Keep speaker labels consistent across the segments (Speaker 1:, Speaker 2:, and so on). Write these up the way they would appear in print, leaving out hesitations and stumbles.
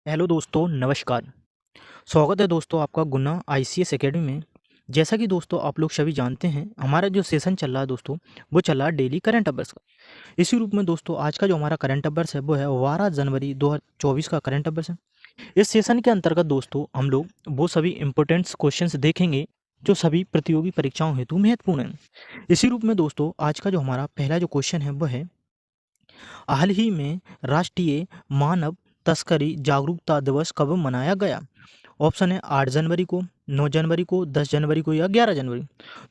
Speaker 1: Hello दोस्तों, नमस्कार। स्वागत है दोस्तों आपका गुना आईसीएस एकेडमी में। जैसा कि दोस्तों आप लोग सभी जानते हैं, हमारा जो सेशन चल रहा है दोस्तों, वो चल रहा है डेली करंट अफेयर्स का। इसी रूप में दोस्तों आज का जो हमारा करंट अफेयर्स है वो है 12 जनवरी 2024 का करंट अफेयर्स है। इस सेशन के अंतर्गत दोस्तों हम लोग वो सभी इंपॉर्टेंट क्वेश्चंस देखेंगे जो सभी प्रतियोगी परीक्षाओं हेतु महत्वपूर्ण हैं। इसी रूप में दोस्तों आज का जो हमारा पहला जो क्वेश्चन है वो है, हाल ही में राष्ट्रीय मानव तस्करी जागरूकता दिवस कब मनाया गया? ऑप्शन है 8 जनवरी को, 9 जनवरी को, 10 जनवरी को या 11 जनवरी।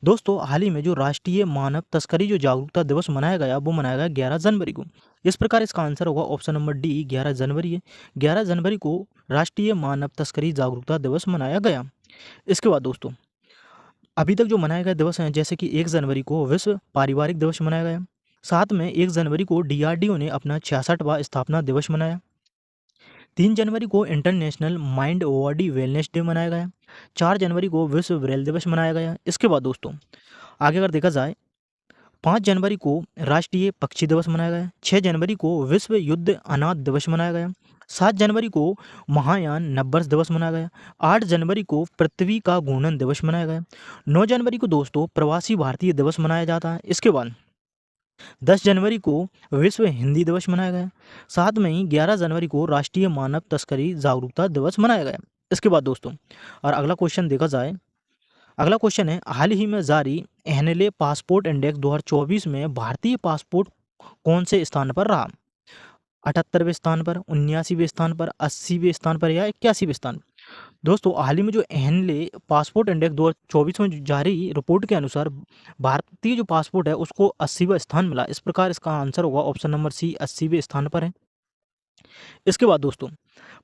Speaker 1: दोस्तों हाल ही में जो राष्ट्रीय मानव तस्करी जो जागरूकता दिवस मनाया गया वो मनाया गया 11 जनवरी को। इस प्रकार इसका आंसर होगा ऑप्शन नंबर डी 11 जनवरी है। 11 जनवरी को राष्ट्रीय मानव तस्करी जागरूकता दिवस मनाया गया। इसके बाद दोस्तों अभी तक जो मनाए गए दिवस हैं, जैसे कि 1 जनवरी को विश्व पारिवारिक दिवस मनाया गया। साथ में 1 जनवरी को डीआरडीओ ने अपना 66वां स्थापना दिवस मनाया। 3 जनवरी को international mind body wellness day मनाया गया। 4 जनवरी को विश्व ब्रेल दिवस मनाया गया। इसके बाद दोस्तों आगे अगर देखा जाए, 5 जनवरी को राष्ट्रीय पक्षी दिवस मनाया गया। 6 जनवरी को विश्व युद्ध अनाथ दिवस मनाया गया। 7 जनवरी को महायान नववर्ष दिवस मनाया गया। 8 जनवरी को पृथ्वी का घूर्णन दिवस मनाया गया। 9 जनवरी को दोस्तों प्रवासी भारतीय दिवस मनाया जाता है। इसके बाद 10 जनवरी को विश्व हिंदी दिवस मनाया गया। साथ में ही 11 जनवरी को राष्ट्रीय मानव तस्करी जागरूकता दिवस मनाया गया। इसके बाद दोस्तों और अगला क्वेश्चन देखा जाए, अगला क्वेश्चन है, हाल ही में जारी एनएलए पासपोर्ट इंडेक्स 2024 में भारतीय पासपोर्ट कौन से स्थान पर रहा? 78वें स्थान पर, 79वें स्थान पर, 80वें स्थान पर या 81वें स्थान? दोस्तों हाल ही में जो एनएलए पासपोर्ट इंडेक्स 2024 में जारी रिपोर्ट के अनुसार भारतीय जो पासपोर्ट है उसको 80वां स्थान मिला। इस प्रकार इसका आंसर होगा ऑप्शन नंबर सी 80वें स्थान पर है। इसके बाद दोस्तों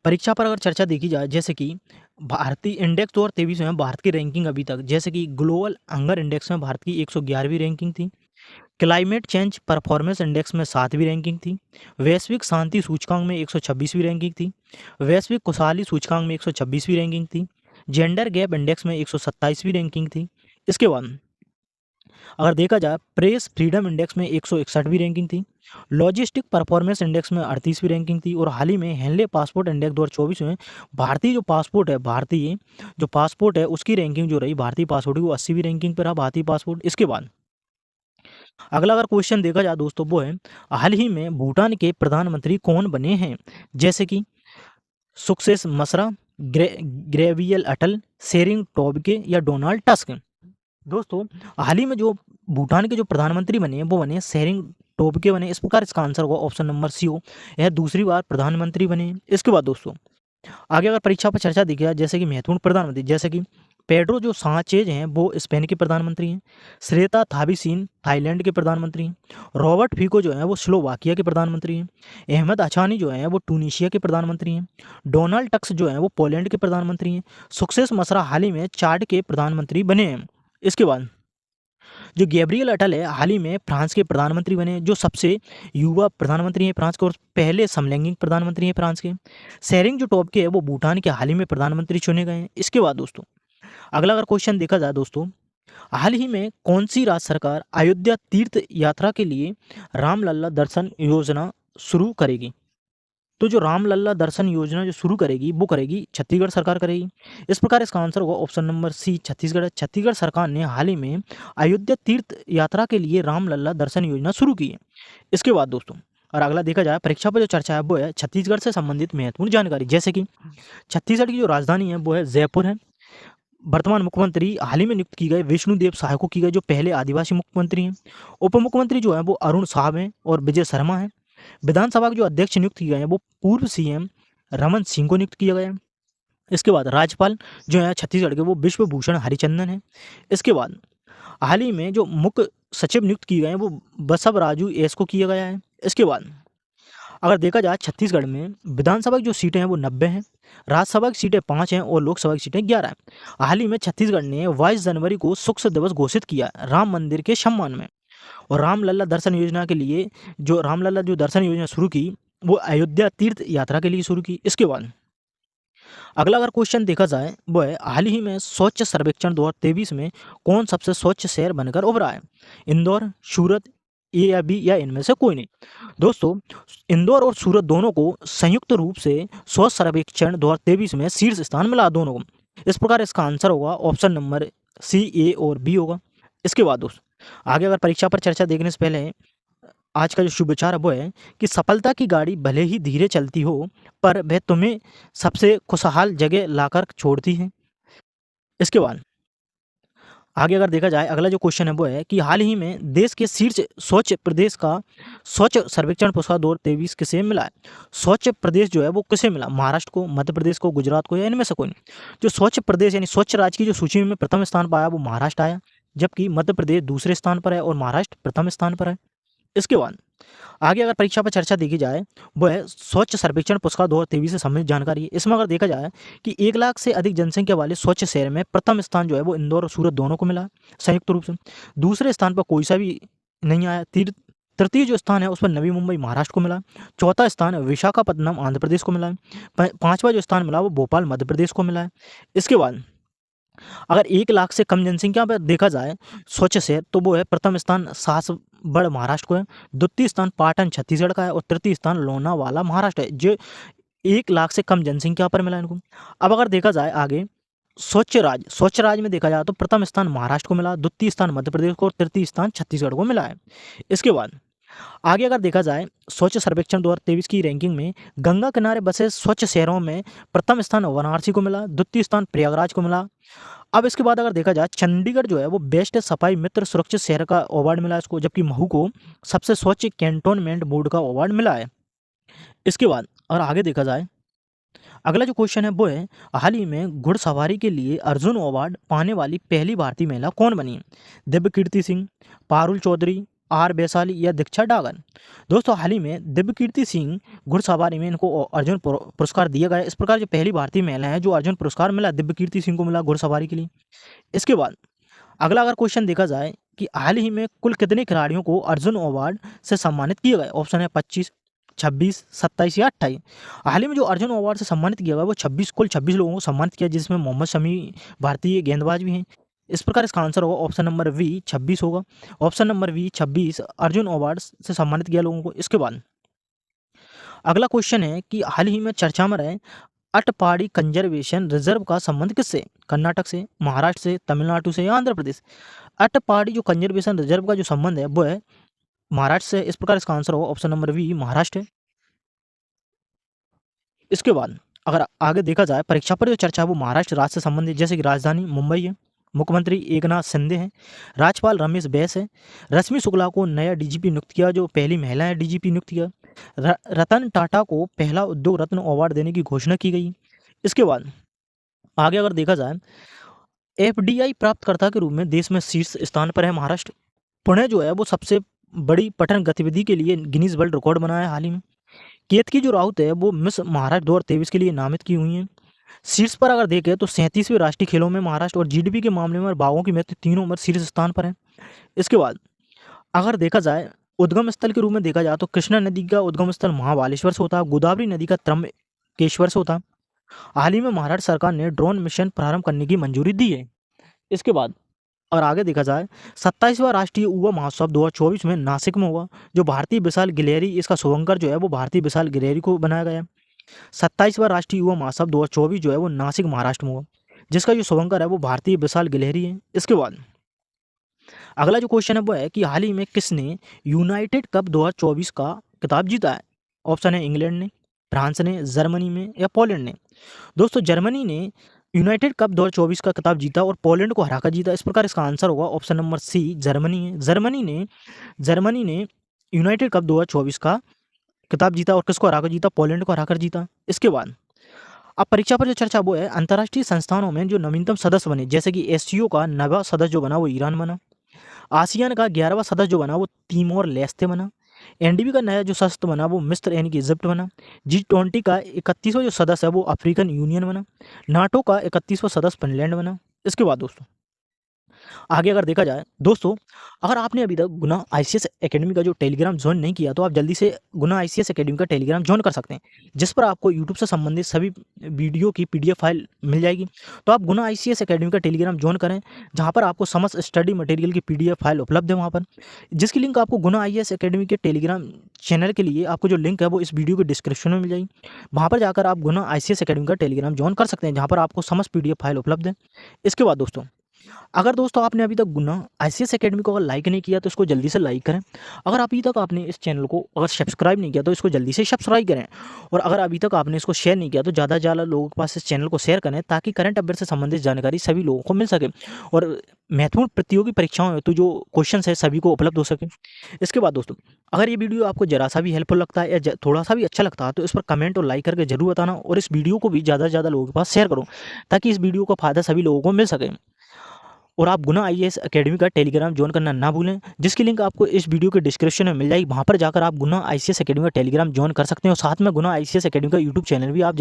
Speaker 1: परीक्षा पर अगर चर्चा देखी जाए, जैसे कि भारतीय इंडेक्स 2023 में भारत की रैंकिंग अभी तक, जैसे कि ग्लोबल हंगर इंडेक्स में भारत की 111वीं रैंकिंग थी। क्लाइमेट चेंज परफॉर्मेंस इंडेक्स में 7वीं रैंकिंग थी। वैश्विक शांति सूचकांक में 126वीं रैंकिंग थी। वैश्विक खुशहाली सूचकांक में 126वीं रैंकिंग थी। जेंडर गैप इंडेक्स में 127वीं रैंकिंग थी। इसके बाद अगर देखा जाए, प्रेस फ्रीडम इंडेक्स में 161वीं रैंकिंग थी। लॉजिस्टिक परफॉर्मेंस इंडेक्स में 38वीं रैंकिंग थी। और हाल ही में हेनले पासपोर्ट इंडेक्स 2024 में भारतीय जो पासपोर्ट है उसकी रैंकिंग जो रही भारतीय पासपोर्ट की, वो 80वीं रैंकिंग पर रहा भारतीय पासपोर्ट। इसके बाद अगला अगर क्वेश्चन देखा जाए दोस्तों, वो है हाल ही में भूटान के प्रधानमंत्री कौन बने हैं? जैसे कि सुक्सेस मसरा, ग्रेवियल अटल, शेरिंग टोब्गे या डोनाल्ड टस्क। दोस्तों हाल ही में जो भूटान के जो प्रधानमंत्री बने हैं वो बने शेरिंग टोब्गे बने। इस प्रकार इसका आंसर होगा ऑप्शन नंबर सी हो, यह दूसरी बार प्रधानमंत्री बने हैं। इसके बाद दोस्तों आगे अगर परीक्षा पर चर्चा देखी जाए, जैसे कि महत्वपूर्ण प्रधानमंत्री, जैसे कि पेड्रो जो सांचेज हैं वो स्पेन के प्रधानमंत्री हैं। श्वेता थाबीसीन थाईलैंड के प्रधानमंत्री हैं। रॉबर्ट फीको जो है वो स्लोवाकिया के प्रधानमंत्री हैं। अहमद अचानी जो है वो टूनिशिया के प्रधानमंत्री हैं। डोनाल्ड टस्क जो है वो पोलैंड के प्रधानमंत्री हैं। सक्सेस मसरा हाल ही में चाड के प्रधानमंत्री बने हैं। इसके बाद जो गैब्रियल अटल है हाल ही में फ्रांस के प्रधानमंत्री बने, जो सबसे युवा प्रधानमंत्री हैं फ्रांस के और पहले समलैंगिक प्रधानमंत्री हैं फ्रांस के। शेरिंग जो टोब्गे है वो भूटान के हाल ही में प्रधानमंत्री चुने गए हैं। इसके बाद दोस्तों अगला अगर क्वेश्चन देखा जाए दोस्तों, हाल ही में कौन सी राज्य सरकार अयोध्या तीर्थ यात्रा के लिए रामलला दर्शन योजना शुरू करेगी? तो जो रामलला दर्शन योजना जो शुरू करेगी वो करेगी छत्तीसगढ़ सरकार करेगी। इस प्रकार इसका आंसर होगा option number C Chhattisgarh. Chhattisgarh सरकार ने हाल ही में अयोध्या तीर्थ यात्रा के लिए रामलला दर्शन योजना शुरू की है। इसके बाद दोस्तों और अगला देखा जाए, परीक्षा पर जो चर्चा है वो है छत्तीसगढ़ से संबंधित महत्वपूर्ण जानकारी, जैसे कि छत्तीसगढ़ की जो राजधानी है वो है जयपुर है। वर्तमान मुख्यमंत्री हाल ही में नियुक्त की गए विष्णुदेव साय को की गए, जो पहले आदिवासी मुख्यमंत्री हैं। उप मुख्यमंत्री जो है वो अरुण साहब हैं और विजय शर्मा हैं। विधानसभा के जो अध्यक्ष नियुक्त किए गए हैं वो पूर्व सीएम रमन सिंह को नियुक्त किया गया है। इसके बाद राज्यपाल जो है छत्तीसगढ़ के वो विश्व भूषण हरिचंदन है। इसके बाद हाल ही में जो मुख्य सचिव नियुक्त किए गए हैं वो बसव राजू एस को किया गया है। इसके बाद अगर देखा जाए, छत्तीसगढ़ में विधानसभा की जो सीटें हैं वो 90 हैं, राज्यसभा की सीटें 5 हैं और लोकसभा की सीटें 11 हैं। हाल ही में छत्तीसगढ़ ने 22 जनवरी को शुक्स दिवस घोषित किया राम मंदिर के सम्मान में। और रामलला दर्शन योजना के लिए जो रामलला जो दर्शन योजना शुरू की वो अयोध्या तीर्थ यात्रा के लिए शुरू की। इसके बाद अगला अगर क्वेश्चन देखा जाए वो है, हाल ही में स्वच्छ सर्वेक्षण 2023 में कौन सबसे स्वच्छ शहर बनकर उभरा है? इंदौर, सूरत, ए या बी या इनमें से कोई नहीं। दोस्तों, इंदौर और सूरत दोनों को संयुक्त रूप से स्वच्छ सर्वेक्षण 2023 में शीर्ष स्थान मिला दोनों को। इस प्रकार इसका आंसर होगा ऑप्शन नंबर सी, ए और बी होगा। इसके बाद दोस्तों, आगे अगर परीक्षा पर चर्चा देखने से पहले आज का जो शुभ विचार है वो है कि सफलता की गाड़ी भले ही धीरे चलती हो, पर वह तुम्हें सबसे खुशहाल जगह लाकर छोड़ती है। इसके बाद आगे अगर देखा जाए, अगला जो क्वेश्चन है वो है कि हाल ही में देश के शीर्ष स्वच्छ प्रदेश का स्वच्छ सर्वेक्षण पुरस्कार 2023 किसे मिला है? स्वच्छ प्रदेश जो है वो किसे मिला? महाराष्ट्र को, मध्य प्रदेश को, गुजरात को या इनमें से कोई नहीं। जो स्वच्छ प्रदेश यानी स्वच्छ राज्य की जो सूची में प्रथम स्थान पाया वो महाराष्ट्र आया, जबकि मध्य प्रदेश दूसरे स्थान पर है और महाराष्ट्र प्रथम स्थान पर है। इसके बाद आगे अगर परीक्षा पर चर्चा देखी जाए, वो है स्वच्छ सर्वेक्षण पुरस्कार 2023 से संबंधित जानकारी है। इसमें अगर देखा जाए कि 1 लाख से अधिक जनसंख्या वाले स्वच्छ शहर में प्रथम स्थान जो है वो इंदौर और सूरत दोनों को मिला है संयुक्त रूप से। दूसरे स्थान पर कोई सा भी नहीं आया। तृतीय जो स्थान है उस पर नवी मुंबई महाराष्ट्र को मिला। चौथा स्थान विशाखापट्टनम आंध्र प्रदेश को मिला है। पांचवा जो स्थान मिला वो भोपाल मध्य प्रदेश को मिला है। इसके बाद अगर 1 लाख से कम जनसंख्या पर देखा जाए स्वच्छ शहर, तो वो है प्रथम स्थान सासबड़ महाराष्ट्र को है, द्वितीय स्थान पाटन छत्तीसगढ़ का है और तृतीय स्थान लोनावाला महाराष्ट्र है, जो 1 लाख से कम जनसंख्या पर मिला इनको। अब अगर देखा जाए आगे स्वच्छ राज्य में देखा जाए तो प्रथम स्थान महाराष्ट्र को मिला, द्वितीय स्थान मध्य प्रदेश को और तृतीय स्थान छत्तीसगढ़ को मिला है। इसके बाद आगे अगर देखा जाए स्वच्छ सर्वेक्षण 2023 की रैंकिंग में गंगा किनारे बसे स्वच्छ शहरों में प्रथम स्थान वाराणसी को मिला, द्वितीय स्थान प्रयागराज को मिला। अब इसके बाद अगर देखा जाए चंडीगढ़ जो है वो बेस्ट सफाई मित्र सुरक्षित शहर का अवार्ड मिला है इसको, जबकि महू को सबसे स्वच्छ कैंटोनमेंट बोर्ड का अवार्ड मिला है। इसके बाद और आगे देखा जाए, अगला जो क्वेश्चन है वो है हाल ही में घुड़सवारी के लिए अर्जुन अवार्ड पाने वाली पहली भारतीय महिला कौन बनी है? दिव्यकीर्ति सिंह, पारुल चौधरी, आर वैशाली या दीक्षा डागर। दोस्तों, हाल ही में दिव्यकीर्ति सिंह घुड़सवारी में इनको अर्जुन पुरस्कार दिया गया। इस प्रकार जो पहली भारतीय महिला है जो अर्जुन पुरस्कार मिला, दिव्यकीर्ति सिंह को मिला घुड़सवारी के लिए। इसके बाद अगला अगर क्वेश्चन देखा जाए कि हाल ही में कुल कितने खिलाड़ियों को अर्जुन अवार्ड से सम्मानित किया गया? ऑप्शन है 25, 26, 27 या 28। हाल ही में जो अर्जुन अवार्ड से सम्मानित किया गया वो कुल 26 लोगों को सम्मानित किया, जिसमें मोहम्मद शमी भारतीय गेंदबाज भी हैं। इस प्रकार इसका आंसर होगा ऑप्शन नंबर वी 26 होगा। Option number V 26 Arjun award से सम्मानित किया लोगों को। इसके बाद अगला क्वेश्चन है कि हाल ही में चर्चा में रहे अटपाड़ी कंजर्वेशन रिजर्व का संबंध किससे? कर्नाटक से, महाराष्ट्र से, तमिलनाडु से या आंध्र प्रदेश। अटपाड़ी जो कंजर्वेशन रिजर्व का जो संबंध है वो है महाराष्ट्र से। इस प्रकार इसका आंसर होगा ऑप्शन नंबर वी महाराष्ट्र है। इसके बाद अगर आगे देखा जाए परीक्षा पर जो चर्चा है वो महाराष्ट्र राज्य से संबंधित, जैसे कि राजधानी मुंबई है, मुख्यमंत्री एकनाथ शिंदे हैं, राज्यपाल रमेश बैस है, रश्मि शुक्ला को नया डीजीपी नियुक्त किया, जो पहली महिला है डीजीपी नियुक्त किया, रतन टाटा को पहला उद्योग रत्न अवार्ड देने की घोषणा की गई। इसके बाद आगे अगर देखा जाए एफडीआई प्राप्तकर्ता के रूप में देश में शीर्ष स्थान पर है महाराष्ट्र। पुणे जो है वो सबसे बड़ी पठन गतिविधि के लिए गिनीज वर्ल्ड रिकॉर्ड बनाया है हाल ही में। केतकी जो राउत है वो मिस महाराष्ट्र 2023 के लिए नामित की हुई हैं। शीर्ष पर अगर देखें तो 37वें राष्ट्रीय खेलों में महाराष्ट्र और जीडीपी के मामले में बाघों की मृत्यु तीनों में शीर्ष स्थान पर है। इसके बाद अगर देखा जाए उद्गम स्थल के रूप में देखा जाए तो कृष्णा नदी का उद्गम स्थल महाबालेश्वर से होता है, गोदावरी नदी का त्र्यंबकेश्वर से होता है। हाल ही में महाराष्ट्र सरकार ने ड्रोन मिशन प्रारंभ करने की मंजूरी दी है। इसके बाद और आगे देखा जाए 27वां राष्ट्रीय युवा महोत्सव 2024 में नासिक में हुआ, जो भारतीय विशाल गिलहरी, इसका शुभंकर जो है वो भारतीय विशाल गिलहरी को बनाया गया है। 27वां राष्ट्रीय युवा महोत्सव 2024 जो है वो नासिक महाराष्ट्र में हुआ, जिसका जो शुभंकर है वो भारतीय विशाल गिलहरी है। इसके बाद अगला जो क्वेश्चन है वो है कि हाल ही में किसने यूनाइटेड कप 2024 का खिताब जीता है? ऑप्शन है इंग्लैंड ने, फ्रांस ने, जर्मनी में या पोलैंड ने। दोस्तों, जर्मनी ने यूनाइटेड कप 2024 का खिताब जीता और पोलैंड को हराकर जीता। इस प्रकार इसका आंसर होगा ऑप्शन नंबर सी जर्मनी है। जर्मनी ने यूनाइटेड कप 2024 का खिताब जीता और किसको हराकर जीता? पोलैंड को हराकर जीता। इसके बाद अब परीक्षा पर जो चर्चा वो है अंतर्राष्ट्रीय संस्थानों में जो नवीनतम सदस्य बने, जैसे कि एससीओ का नवा सदस्य जो बना वो ईरान बना, आसियान का 11वां सदस्य जो बना वो तिमोर लेस्ते बना, एनडीबी का नया जो सदस्य बना वो मिस्र यानी कि इजिप्ट बना, G20 का 31वां जो सदस्य है वो अफ्रीकन यूनियन बना, नाटो का 31वां सदस्य फिनलैंड बना। इसके बाद दोस्तों आगे अगर देखा जाए दोस्तों, अगर आपने अभी तक गुना आईसीएस एकेडमी का जो टेलीग्राम ज्वाइन नहीं किया तो आप जल्दी से गुना आईसीएस एकेडमी का टेलीग्राम ज्वाइन कर सकते हैं, जिस पर आपको यूट्यूब से संबंधित सभी वीडियो की पीडीएफ फाइल मिल जाएगी। तो आप गुना आईसीएस एकेडमी का टेलीग्राम ज्वाइन करें, जहाँ पर आपको समस्त स्टडी मटेरियल की पीडीएफ फाइल उपलब्ध है वहाँ पर, जिसकी लिंक आपको गुना आईएएस एकेडमी के टेलीग्राम चैनल के लिए आपको जो लिंक है वो इस वीडियो के डिस्क्रिप्शन में मिल जाएगी। वहाँ पर जाकर आप गुना आईसीएस एकेडमी का टेलीग्राम ज्वाइन कर सकते हैं, जहाँ पर आपको समस्त पीडीएफ फाइल उपलब्ध है। इसके बाद दोस्तों, अगर दोस्तों आपने अभी तक गुना आईसीएस एकेडमी को अगर लाइक नहीं किया तो इसको जल्दी से लाइक करें। अगर अभी तक आपने इस चैनल को अगर सब्सक्राइब नहीं किया तो इसको जल्दी से सब्सक्राइब करें। और अगर अभी तक आपने इसको शेयर नहीं किया तो ज़्यादा से ज़्यादा लोगों के पास इस चैनल को शेयर करें, ताकि करंट अफेयर से संबंधित जानकारी सभी लोगों को मिल सके और महत्वपूर्ण प्रतियोगी परीक्षाओं हेतु जो क्वेश्चन है सभी को उपलब्ध हो सके। इसके बाद दोस्तों, अगर ये वीडियो आपको जरा सा भी हेल्पफुल लगता है या थोड़ा सा भी अच्छा लगता है तो इस पर कमेंट और लाइक करके जरूर बताना, और इस वीडियो को भी ज़्यादा से ज़्यादा लोगों के पास शेयर करो, ताकि इस वीडियो का फायदा सभी लोगों को मिल सके। और आप गुना आईएएस एकेडमी का टेलीग्राम ज्वाइन करना ना भूलें, जिसकी लिंक आपको इस वीडियो के डिस्क्रिप्शन में मिल जाएगी। वहाँ पर जाकर आप गुना आईसीएस एकेडमी का टेलीग्राम ज्वाइन कर सकते हैं, और साथ में गुना आईसीएस एकेडमी का यूट्यूब चैनल भी आप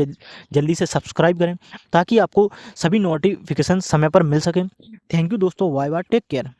Speaker 1: जल्दी से सब्सक्राइब करें, ताकि आपको सभी नोटिफिकेशन समय पर मिल सकें। थैंक यू दोस्तों, बाय बाय, टेक केयर।